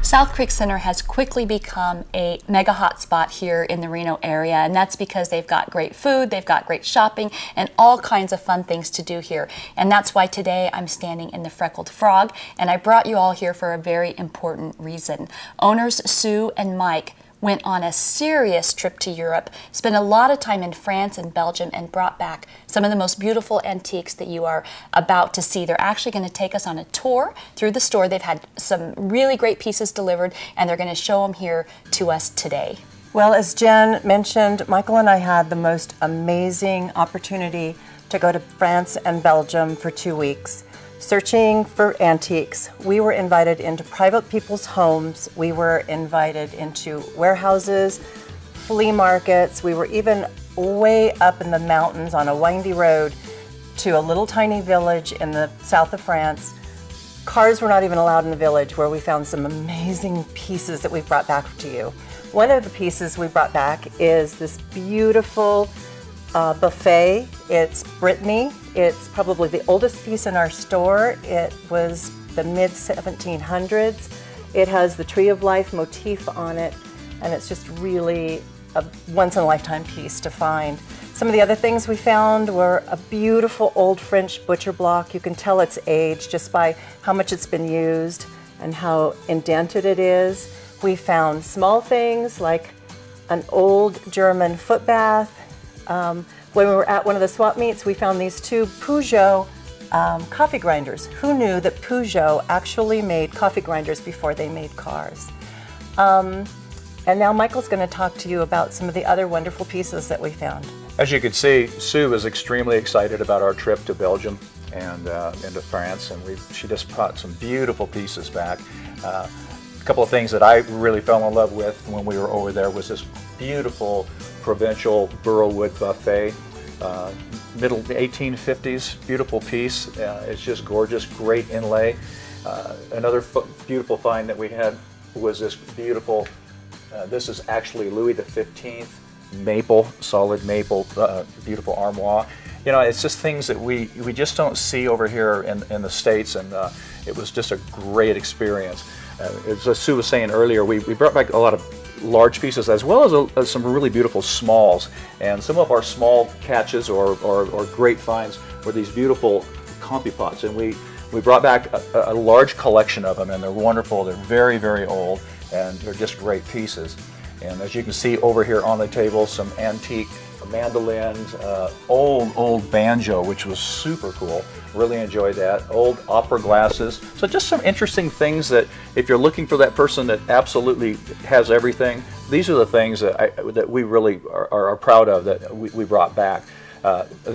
South Creek Center has quickly become a mega hotspot here in the Reno area, and that's because they've got great food, they've got great shopping, and all kinds of fun things to do here. And that's why today I'm standing in the Freckled Frog, and I brought you all here for a very important reason. Owners Sue and Mike went on a serious trip to Europe, spent a lot of time in France and Belgium, and brought back some of the most beautiful antiques that you are about to see. They're actually going to take us on a tour through the store. They've had some really great pieces delivered, and they're going to show them here to us today. Well, as Jen mentioned, Michael and I had the most amazing opportunity to go to France and Belgium for 2 weeks. Searching for antiques. We were invited into private people's homes. We were invited into warehouses, flea markets. We were even way up in the mountains on a windy road to a little tiny village in the south of France. Cars were not even allowed in the village, where we found some amazing pieces that we've brought back to you. One of the pieces we brought back is this beautiful buffet. It's Brittany. It's probably the oldest piece in our store. It was the mid-1700s. It has the Tree of Life motif on it, and it's just really a once-in-a-lifetime piece to find. Some of the other things we found were a beautiful old French butcher block. You can tell its age just by how much it's been used and how indented it is. We found small things like an old German foot bath. When we were at one of the swap meets, we found these two Peugeot coffee grinders. Who knew that Peugeot actually made coffee grinders before they made cars? And now Michael's going to talk to you about some of the other wonderful pieces that we found. As you can see, Sue is extremely excited about our trip to Belgium and into France, and she just brought some beautiful pieces back. A couple of things that I really fell in love with when we were over there was this beautiful provincial burrowwood buffet, middle 1850s, beautiful piece. It's just gorgeous, great inlay. Another beautiful find that we had was this beautiful, this is actually Louis XV maple, solid maple, beautiful armoire. You know, it's just things that we just don't see over here in the States, and it was just a great experience. As Sue was saying earlier, we brought back a lot of large pieces as well as some really beautiful smalls, and some of our small catches or great finds were these beautiful compi pots, and we brought back a large collection of them, and they're wonderful. They're very, very old, and they're just great pieces. And as you can see over here on the table, some antique mandolins, old banjo, which was super cool. Really enjoyed that. Old opera glasses. So just some interesting things that if you're looking for that person that absolutely has everything, these are the things that we really are proud of that we brought back.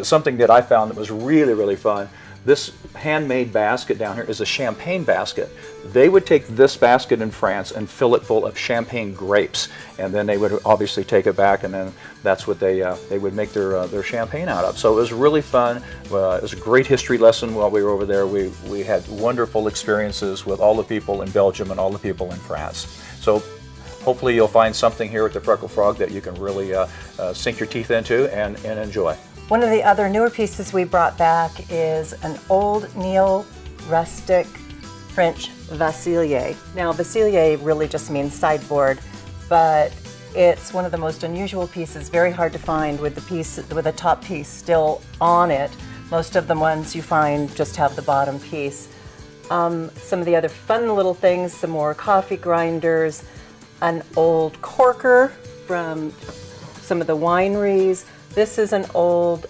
Something that I found that was really, really fun. This handmade basket down here is a champagne basket. They would take this basket in France and fill it full of champagne grapes, and then they would obviously take it back, and then that's what they would make their champagne out of. So it was really fun. It was a great history lesson while we were over there. We had wonderful experiences with all the people in Belgium and all the people in France. So hopefully you'll find something here at the Freckled Frog that you can really sink your teeth into and enjoy. One of the other newer pieces we brought back is an old neo-rustic French vassilier. Now, vassilier really just means sideboard, but it's one of the most unusual pieces, very hard to find with the top piece still on it. Most of the ones you find just have the bottom piece. Some of the other fun little things, some more coffee grinders, an old corker from some of the wineries. This is an old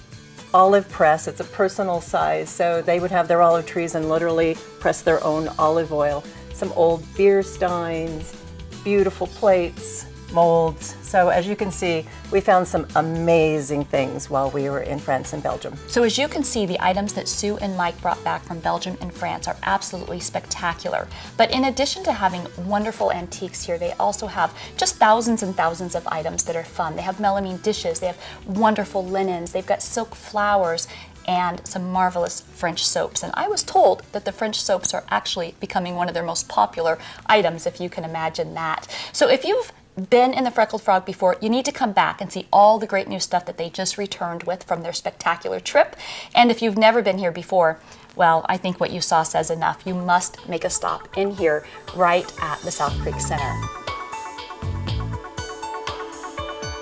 olive press. It's a personal size, so they would have their olive trees and literally press their own olive oil. Some old beer steins, beautiful plates, molds. So as you can see, we found some amazing things while we were in France and Belgium. So as you can see, the items that Sue and Mike brought back from Belgium and France are absolutely spectacular. But in addition to having wonderful antiques here, they also have just thousands and thousands of items that are fun. They have melamine dishes, they have wonderful linens, they've got silk flowers, and some marvelous French soaps. And I was told that the French soaps are actually becoming one of their most popular items, if you can imagine that. So if you've been in the Freckled Frog before, you need to come back and see all the great new stuff that they just returned with from their spectacular trip. And if you've never been here before, well, I think what you saw says enough. You must make a stop in here right at the South Creek Center.